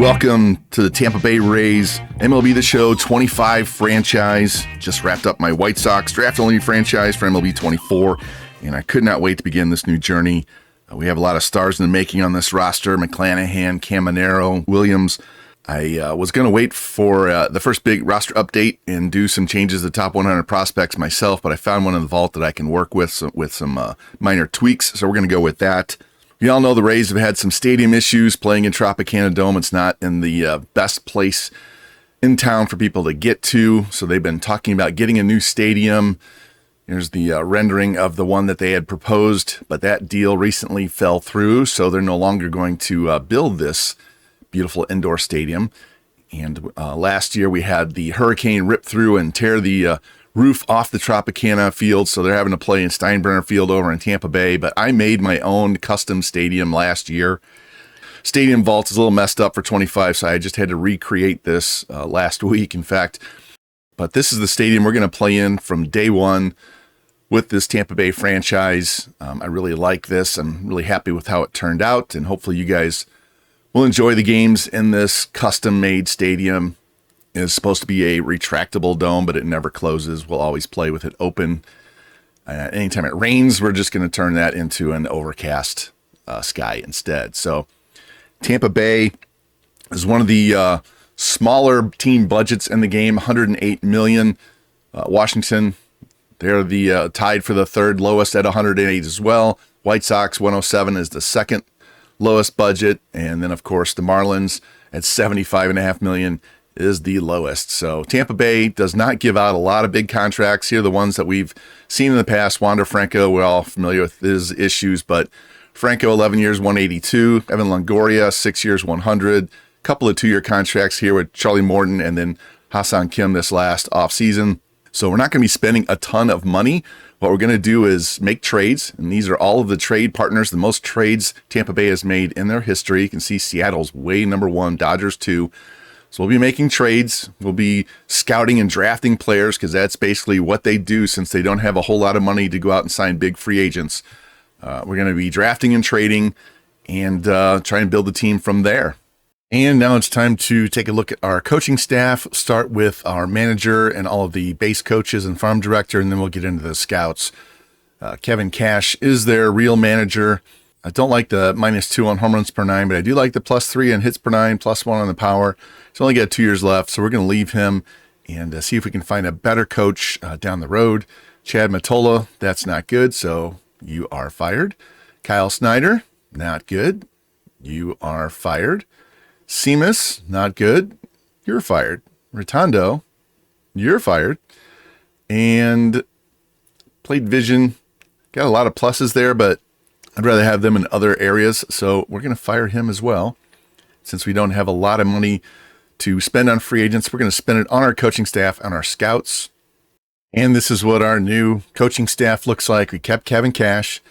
Welcome to the Tampa Bay Rays MLB The Show 25 franchise. Just wrapped up my White Sox draft-only franchise for MLB 24, and I could not wait to begin this new journey. We have a lot of stars in the making on this roster: McClanahan, Caminero, Williams. I was going to wait for the first big roster update and do some changes to the top 100 prospects myself, but I found one in the vault that I can work with some minor tweaks, so we're going to go with that. We all know the Rays have had some stadium issues playing in Tropicana Dome. It's not in the best place in town for people to get to, so they've been talking about getting a new stadium. Here's the rendering of the one that they had proposed, but that deal recently fell through, so they're no longer going to build this beautiful indoor stadium. And last year we had the hurricane rip through and tear the roof off the Tropicana field, so they're having to play in Steinbrenner Field over in Tampa Bay. But I made my own custom stadium last year. Stadium vault is a little messed up for 25, so I just had to recreate this last week, in fact. But this is the stadium we're going to play in from day one with this Tampa Bay franchise. I really like this. I'm really happy with how it turned out, and hopefully you guys will enjoy the games in this custom-made stadium. It's supposed to be a retractable dome, but it never closes. We'll always play with it open. Anytime it rains, we're just going to turn that into an overcast sky instead. So Tampa Bay is one of the smaller team budgets in the game, $108 million. Washington, they're the tied for the third lowest at $108 as well. White Sox, $107 is the second lowest budget. And then, of course, the Marlins at $75.5 million is the lowest. So Tampa Bay does not give out a lot of big contracts. Here are the ones that we've seen in the past. Wander Franco, we're all familiar with his issues, but Franco, 11 years, 182. Evan Longoria, 6 years, 100. Couple of 2-year contracts here with Charlie Morton and then Hassan Kim this last offseason. So we're not going to be spending a ton of money. What we're going to do is make trades, and these are all of the trade partners. The most trades Tampa Bay has made in their history. You can see Seattle's way number 1, Dodgers 2. So we'll be making trades. We'll be scouting and drafting players because that's basically what they do since they don't have a whole lot of money to go out and sign big free agents. We're going to be drafting and trading and try and build the team from there. And now it's time to take a look at our coaching staff. Start with our manager and all of the base coaches and farm director, and then we'll get into the scouts. Kevin Cash is their real manager. I don't like the -2 on home runs per 9, but I do like the +3 on hits per 9, +1 on the power. He's only got 2 years left, so we're going to leave him and see if we can find a better coach down the road. Chad Mottola, that's not good, so you are fired. Kyle Snyder, not good. You are fired. Seamus, not good. You're fired. Rotundo, you're fired. And Plate Vision, got a lot of pluses there, but I'd rather have them in other areas, so we're going to fire him as well. Since we don't have a lot of money to spend on free agents, we're going to spend it on our coaching staff and our scouts. And this is what our new coaching staff looks like. We kept Kevin Cash,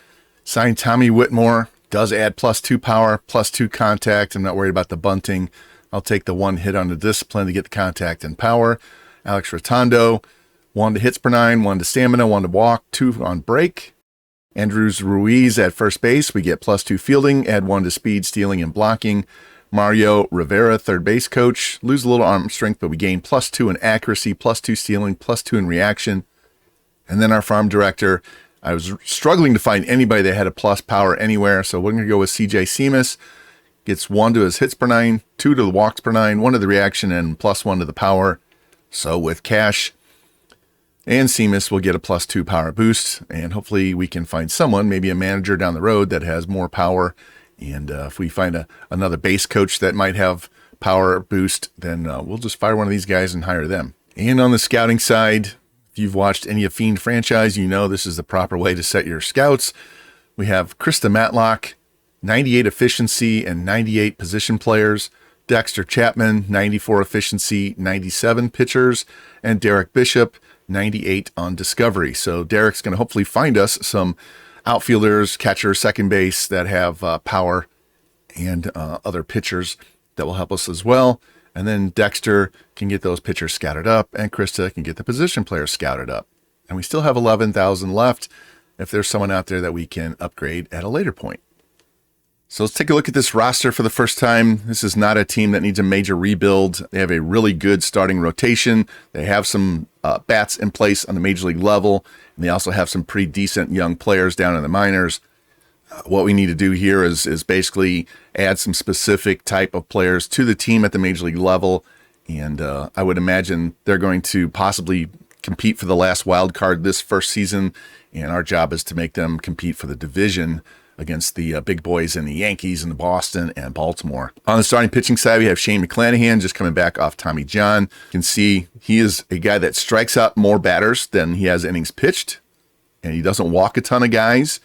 signed Tommy Whitmore, does add +2 power, +2 contact. I'm not worried about the bunting. I'll take the 1 hit on the discipline to get the contact and power. Alex Rotundo, 1 to hits per 9, 1 to stamina, 1 to walk, 2 on break. Andrews Ruiz at first base, we get +2 fielding, add 1 to speed, stealing, and blocking. Mario Rivera, third base coach, lose a little arm strength, but we gain +2 in accuracy, +2 stealing, +2 in reaction. And then our farm director, I was struggling to find anybody that had a plus power anywhere, so we're going to go with CJ Seamus. Gets 1 to his hits per 9, 2 to the walks per 9, 1 to the reaction, and +1 to the power. So with Cash and Seamus, we'll get a +2 power boost, and hopefully we can find someone, maybe a manager down the road that has more power. And if we find another base coach that might have power boost, then we'll just fire one of these guys and hire them. And on the scouting side, if you've watched any of Fiend franchise, you know this is the proper way to set your scouts. We have Krista Matlock, 98 efficiency and 98 position players. Dexter Chapman, 94 efficiency, 97 pitchers. And Derek Bishop, 98 on discovery. So Derek's going to hopefully find us some outfielders, catcher, second base that have power and other pitchers that will help us as well. And then Dexter can get those pitchers scouted up, and Krista can get the position players scouted up. And we still have 11,000 left if there's someone out there that we can upgrade at a later point. So let's take a look at this roster for the first time. This is not a team that needs a major rebuild. They have a really good starting rotation. They have some bats in place on the major league level, and they also have some pretty decent young players down in the minors. What we need to do here is basically add some specific type of players to the team at the major league level, and I would imagine they're going to possibly compete for the last wild card this first season, and our job is to make them compete for the division against the big boys in the Yankees and the Boston and Baltimore. On the starting pitching side, we have Shane McClanahan just coming back off Tommy John. You can see he is a guy that strikes out more batters than he has innings pitched, and he doesn't walk a ton of guys.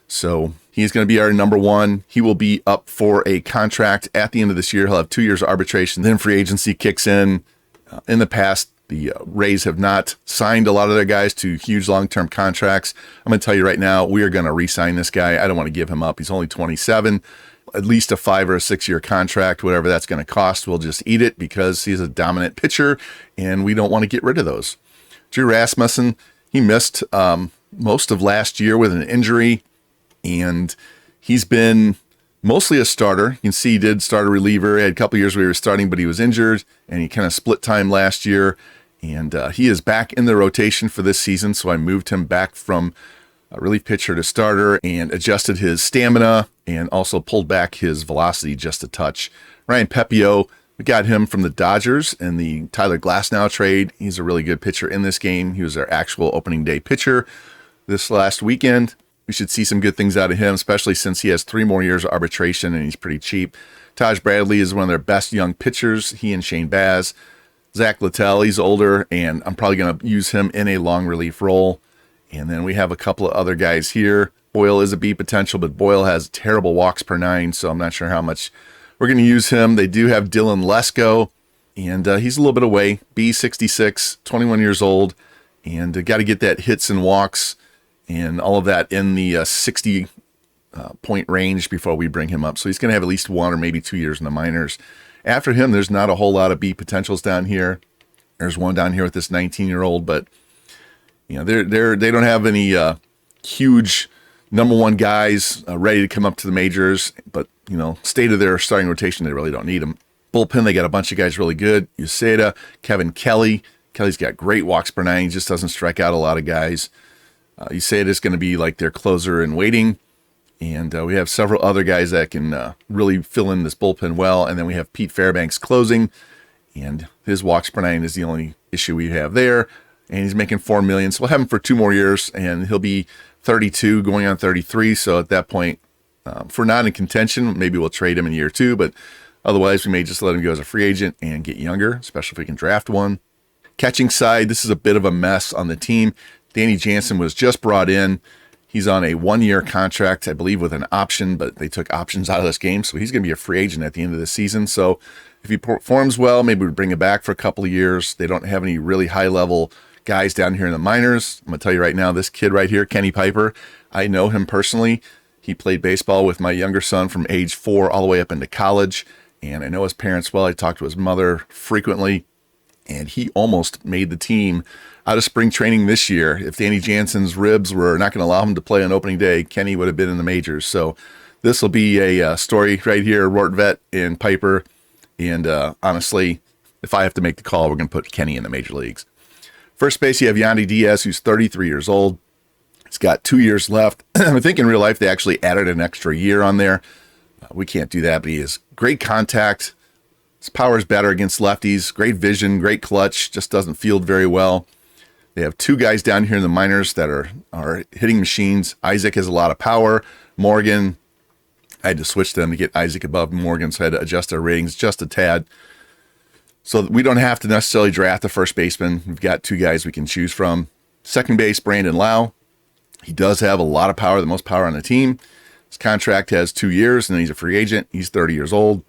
So he's going to be our number one. He will be up for a contract at the end of this year. He'll have 2 years of arbitration. Then free agency kicks in. In the past, the Rays have not signed a lot of their guys to huge long-term contracts. I'm going to tell you right now, we are going to re-sign this guy. I don't want to give him up. He's only 27. At least a 5 or a 6 year contract, whatever that's going to cost, we'll just eat it because he's a dominant pitcher, and we don't want to get rid of those. Drew Rasmussen, he missed most of last year with an injury, and he's been mostly a starter. You can see he did start a reliever. He had a couple years where he was starting, but he was injured, and he kind of split time last year. And he is back in the rotation for this season, so I moved him back from a relief pitcher to starter and adjusted his stamina and also pulled back his velocity just a touch. Ryan Pepio, we got him from the Dodgers in the Tyler Glasnow trade. He's a really good pitcher in this game. He was our actual opening day pitcher this last weekend. We should see some good things out of him, especially since he has 3 more years of arbitration and he's pretty cheap. Taj Bradley is one of their best young pitchers, he and Shane Baz. Zach Littell, he's older, and I'm probably going to use him in a long relief role. And then we have a couple of other guys here. Boyle is a B potential, but Boyle has terrible walks per 9, so I'm not sure how much we're going to use him. They do have Dylan Lesko, and he's a little bit away. B66, 21 years old, and got to get that hits and walks and all of that in the 60 point range before we bring him up. So he's going to have at least 1 or maybe 2 years in the minors. After him, there's not a whole lot of B potentials down here. There's one down here with this 19-year-old, but you know they don't have any huge number one guys ready to come up to the majors. But you know, state of their starting rotation, they really don't need them. Bullpen, they got a bunch of guys really good. Uceda, Kevin Kelly. Kelly's got great walks per 9. He just doesn't strike out a lot of guys. Uceda is going to be like their closer in waiting. And we have several other guys that can really fill in this bullpen well. And then we have Pete Fairbanks closing, and his walks per 9 is the only issue we have there. And he's making $4 million, so we'll have him for 2 more years, and he'll be 32, going on 33. So at that point, if we're not in contention, maybe we'll trade him in year 2. But otherwise, we may just let him go as a free agent and get younger, especially if we can draft one. Catching side, this is a bit of a mess on the team. Danny Jansen was just brought in. He's on a 1-year contract, I believe, with an option, but they took options out of this game, so he's going to be a free agent at the end of the season. So if he performs well, maybe we bring him back for a couple of years. They don't have any really high-level guys down here in the minors. I'm going to tell you right now, this kid right here, Kenny Piper, I know him personally. He played baseball with my younger son from age 4 all the way up into college, and I know his parents well. I talk to his mother frequently, and he almost made the team out of spring training this year. If Danny Jansen's ribs were not going to allow him to play on opening day, Kenny would have been in the majors. So this will be a story right here, Rortvet and Piper. And honestly, if I have to make the call, we're going to put Kenny in the major leagues. First base, you have Yandy Diaz, who's 33 years old. He's got 2 years left. I think in real life, they actually added an extra year on there. We can't do that, but he has great contact. His power is better against lefties. Great vision, great clutch, just doesn't field very well. They have 2 guys down here in the minors that are hitting machines. Isaac has a lot of power. Morgan, I had to switch them to get Isaac above Morgan, so I had to adjust our ratings just a tad. So we don't have to necessarily draft a first baseman. We've got 2 guys we can choose from. Second base, Brandon Lau. He does have a lot of power, the most power on the team. His contract has 2 years, and then he's a free agent. He's 30 years old.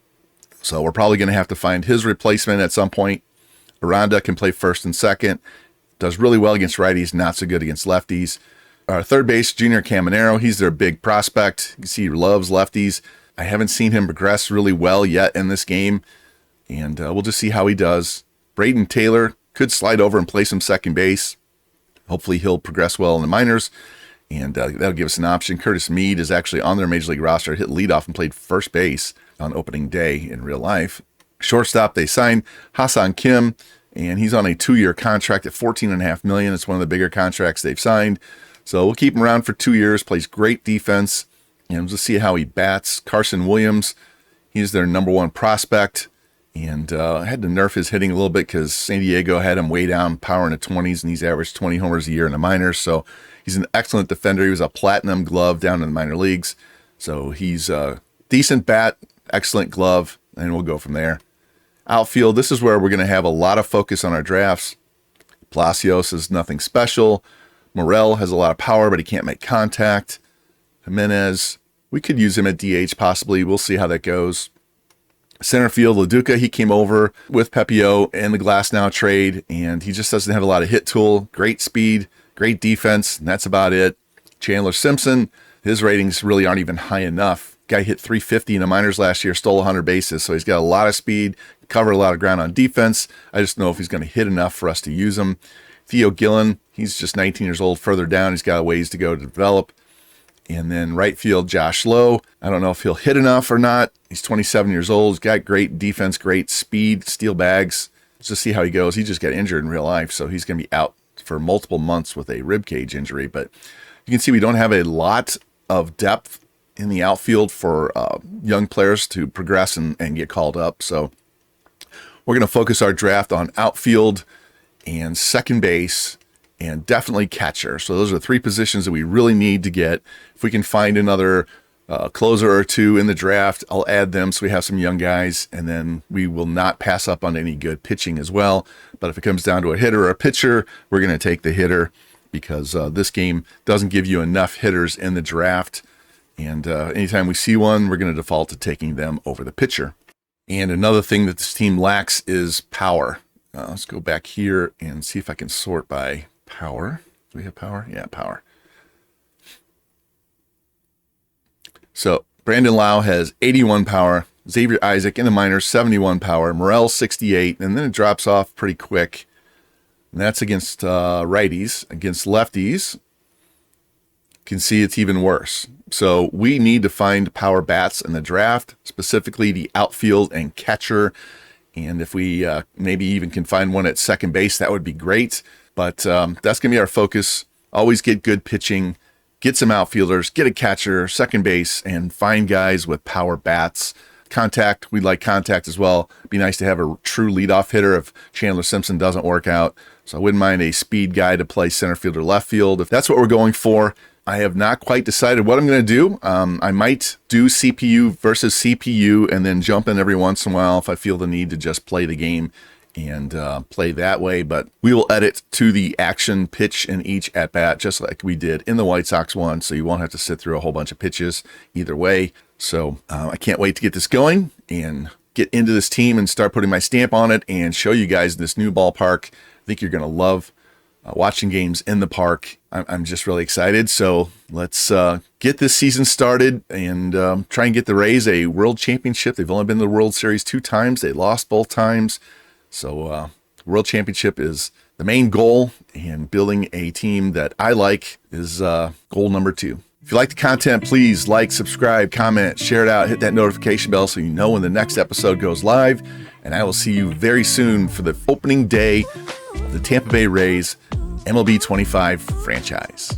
So we're probably going to have to find his replacement at some point. Aranda can play first and second. Does really well against righties, not so good against lefties. Our third base, Junior Caminero, he's their big prospect. You can see he loves lefties. I haven't seen him progress really well yet in this game, and we'll just see how he does. Braden Taylor could slide over and play some second base. Hopefully he'll progress well in the minors. and that'll give us an option. Curtis Mead is actually on their Major League roster, hit leadoff and played first base on opening day in real life. Shortstop, they signed Hassan Kim, and he's on a 2-year contract at $14.5 million. It's one of the bigger contracts they've signed. So we'll keep him around for 2 years, plays great defense, and we'll just see how he bats. Carson Williams, he's their number 1 prospect, and I had to nerf his hitting a little bit because San Diego had him way down, power in the 20s, and he's averaged 20 homers a year in the minors. So he's an excellent defender. He was a platinum glove down in the minor leagues. So he's a decent bat, excellent glove, and we'll go from there. Outfield, this is where we're going to have a lot of focus on our drafts. Palacios is nothing special. Morel has a lot of power, but he can't make contact. Jimenez, we could use him at DH possibly. We'll see how that goes. Center field, LaDuca, he came over with Pepio and the Glasnow trade, and he just doesn't have a lot of hit tool. Great speed, great defense, and that's about it. Chandler Simpson, his ratings really aren't even high enough. Guy hit 350 in the minors last year, stole 100 bases, so he's got a lot of speed, covered a lot of ground on defense. I just don't know if he's going to hit enough for us to use him. Theo Gillen, he's just 19 years old, further down. He's got a ways to go to develop. And then right field, Josh Lowe. I don't know if he'll hit enough or not. He's 27 years old. He's got great defense, great speed, steal bags. Let's just see how he goes. He just got injured in real life, so he's going to be out for multiple months with a rib cage injury. But you can see we don't have a lot of depth in the outfield for young players to progress and get called up. So we're going to focus our draft on outfield and second base, and definitely catcher. So those are 3 positions that we really need to get. If we can find another closer or 2 in the draft, I'll add them so we have some young guys, and then we will not pass up on any good pitching as well. But if it comes down to a hitter or a pitcher, we're going to take the hitter because this game doesn't give you enough hitters in the draft. And anytime we see one, we're going to default to taking them over the pitcher. And another thing that this team lacks is power. Let's go back here and see if I can sort by power. Do we have power? Yeah, power. So Brandon Lau has 81 power. Xavier Isaac in the minors, 71 power. Morel, 68. And then it drops off pretty quick. And that's against righties. Against lefties, you can see it's even worse. So we need to find power bats in the draft, specifically the outfield and catcher. And if we maybe even can find one at second base, that would be great. But that's going to be our focus. Always get good pitching, get some outfielders, get a catcher, second base, and find guys with power bats. Contact, we'd like contact as well. It'd be nice to have a true leadoff hitter if Chandler Simpson doesn't work out. So I wouldn't mind a speed guy to play center field or left field. If that's what we're going for, I have not quite decided what I'm going to do. I might do CPU versus CPU and then jump in every once in a while if I feel the need to just play the game and play that way. But we will edit to the action pitch in each at-bat, just like we did in the White Sox one, so you won't have to sit through a whole bunch of pitches either way. So I can't wait to get this going and get into this team and start putting my stamp on it and show you guys this new ballpark. I think you're going to love watching games in the park. I'm just really excited. So let's get this season started and try and get the Rays a world championship. They've only been to the World Series 2 times. They lost both times. So world championship is the main goal, and building a team that I like is goal number 2. If you like the content, please like, subscribe, comment, share it out, hit that notification bell so you know when the next episode goes live. And I will see you very soon for the opening day of the Tampa Bay Rays MLB 25 franchise.